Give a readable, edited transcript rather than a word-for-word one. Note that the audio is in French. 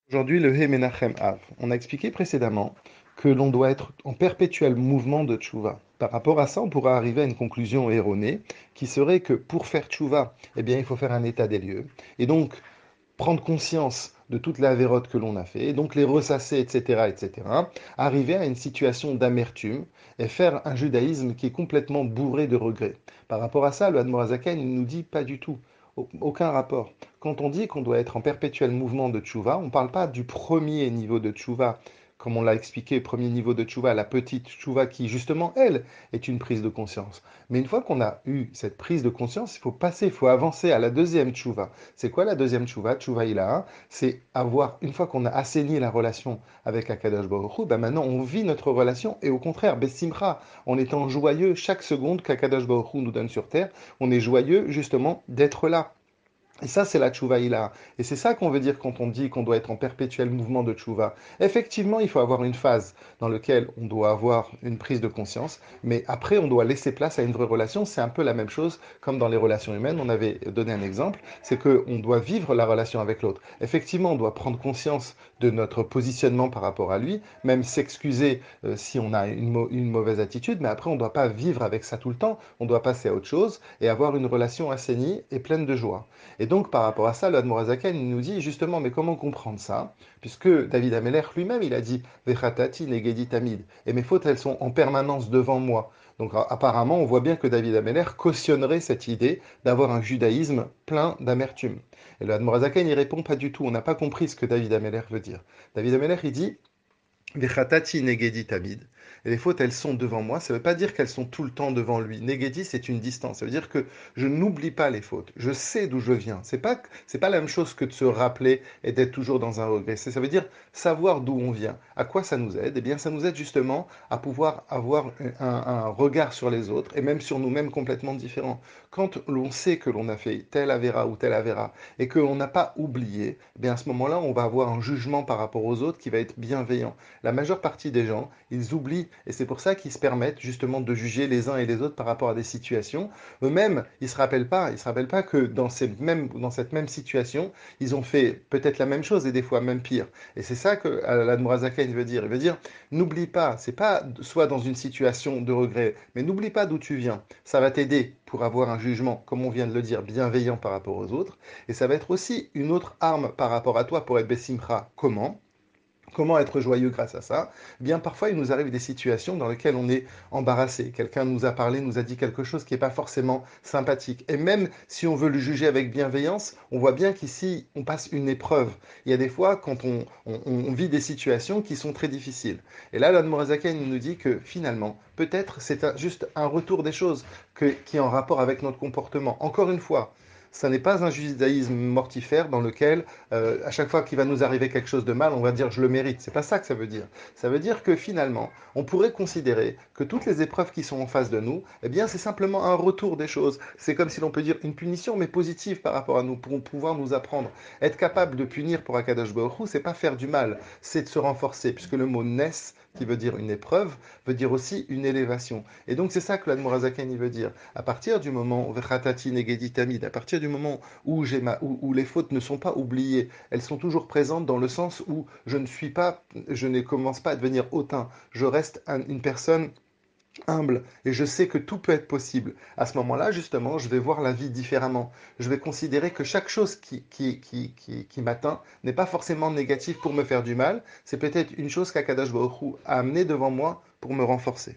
Aujourd'hui, le He Menachem Av. On a expliqué précédemment que l'on doit être en perpétuel mouvement de tchouva. Par rapport à ça, on pourra arriver à une conclusion erronée qui serait que pour faire tchouva, eh bien, il faut faire un état des lieux. Et donc, prendre conscience de toute la vérote que l'on a fait, et donc les ressasser, etc., etc., arriver à une situation d'amertume et faire un judaïsme qui est complètement bourré de regrets. Par rapport à ça, le Hadmorazaken nous dit pas du tout, aucun rapport. Quand on dit qu'on doit être en perpétuel mouvement de tchouva, on ne parle pas du premier niveau de tchouva, comme on l'a expliqué, premier niveau de tchouva, la petite tchouva qui, justement, elle, est une prise de conscience. Mais une fois qu'on a eu cette prise de conscience, il faut passer, il faut avancer à la deuxième tchouva. C'est quoi la deuxième tchouva? Tchouva ilaha, c'est avoir, une fois qu'on a assaini la relation avec Akadosh Baruch Hu, ben maintenant on vit notre relation et au contraire, Bessimcha, en étant joyeux chaque seconde qu'Akadosh Baruch Hu nous donne sur terre, on est joyeux justement d'être là. Et ça, c'est la tchouva ilaha. Et c'est ça qu'on veut dire quand on dit qu'on doit être en perpétuel mouvement de tchouva. Effectivement, il faut avoir une phase dans laquelle on doit avoir une prise de conscience, mais après, on doit laisser place à une vraie relation. C'est un peu la même chose comme dans les relations humaines. On avait donné un exemple, c'est qu'on doit vivre la relation avec l'autre. Effectivement, on doit prendre conscience de notre positionnement par rapport à lui, même s'excuser si on a une mauvaise attitude, mais après, on ne doit pas vivre avec ça tout le temps. On doit passer à autre chose et avoir une relation assainie et pleine de joie. Et donc, par rapport à ça, le Admorazaken, il nous dit justement, mais comment comprendre ça? Puisque David Ameller lui-même, il a dit, Vechatati negedi tamid, et mes fautes, elles sont en permanence devant moi. Donc, apparemment, on voit bien que David Ameller cautionnerait cette idée d'avoir un judaïsme plein d'amertume. Et le Admorazaken, il répond pas du tout, on n'a pas compris ce que David Ameller veut dire. David Ameller, il dit, Vechatati negedi tamid. Et les fautes, elles sont devant moi. Ça ne veut pas dire qu'elles sont tout le temps devant lui. Negedi, c'est une distance. Ça veut dire que je n'oublie pas les fautes. Je sais d'où je viens. C'est pas la même chose que de se rappeler et d'être toujours dans un regret. Ça veut dire savoir d'où on vient. À quoi ça nous aide? Eh bien, ça nous aide justement à pouvoir avoir un regard sur les autres et même sur nous-mêmes complètement différent. Quand l'on sait que l'on a fait tel avéra ou tel avéra et que l'on n'a pas oublié, eh bien à ce moment-là, on va avoir un jugement par rapport aux autres qui va être bienveillant. La majeure partie des gens, ils oublient, et c'est pour ça qu'ils se permettent justement de juger les uns et les autres par rapport à des situations. Eux-mêmes, ils se rappellent pas que dans cette même situation, ils ont fait peut-être la même chose et des fois même pire. Et c'est ça que l'Admorazaken veut dire. Il veut dire, n'oublie pas, c'est pas soit dans une situation de regret, mais n'oublie pas d'où tu viens. Ça va t'aider pour avoir un jugement, comme on vient de le dire, bienveillant par rapport aux autres. Et ça va être aussi une autre arme par rapport à toi pour être Bessimcha. Comment? Comment être joyeux grâce à ça? Eh bien, parfois, il nous arrive des situations dans lesquelles on est embarrassé. Quelqu'un nous a parlé, nous a dit quelque chose qui n'est pas forcément sympathique. Et même si on veut le juger avec bienveillance, on voit bien qu'ici, on passe une épreuve. Il y a des fois, quand on vit des situations qui sont très difficiles. Et là, l'Anne Morazaken nous dit que finalement, peut-être c'est juste un retour des choses qui est en rapport avec notre comportement. Encore une fois, ça n'est pas un judaïsme mortifère dans lequel, à chaque fois qu'il va nous arriver quelque chose de mal, on va dire je le mérite. C'est pas ça que ça veut dire. Ça veut dire que finalement, on pourrait considérer que toutes les épreuves qui sont en face de nous, eh bien, c'est simplement un retour des choses. C'est comme si l'on peut dire une punition, mais positive par rapport à nous, pour pouvoir nous apprendre. Être capable de punir pour Akadosh Baruch Hu, c'est pas faire du mal, c'est de se renforcer, puisque le mot nes, qui veut dire une épreuve, veut dire aussi une élévation. Et donc c'est ça que l'Admorazaken veut dire. À partir du moment, Vechatati negedi tamid, à partir du moment où les fautes ne sont pas oubliées, elles sont toujours présentes dans le sens où je ne commence pas à devenir hautain, je reste une personne humble et je sais que tout peut être possible. À ce moment-là, justement, je vais voir la vie différemment. Je vais considérer que chaque chose qui m'atteint n'est pas forcément négative pour me faire du mal, c'est peut-être une chose qu'Akadash Baruch Hu a amenée devant moi pour me renforcer.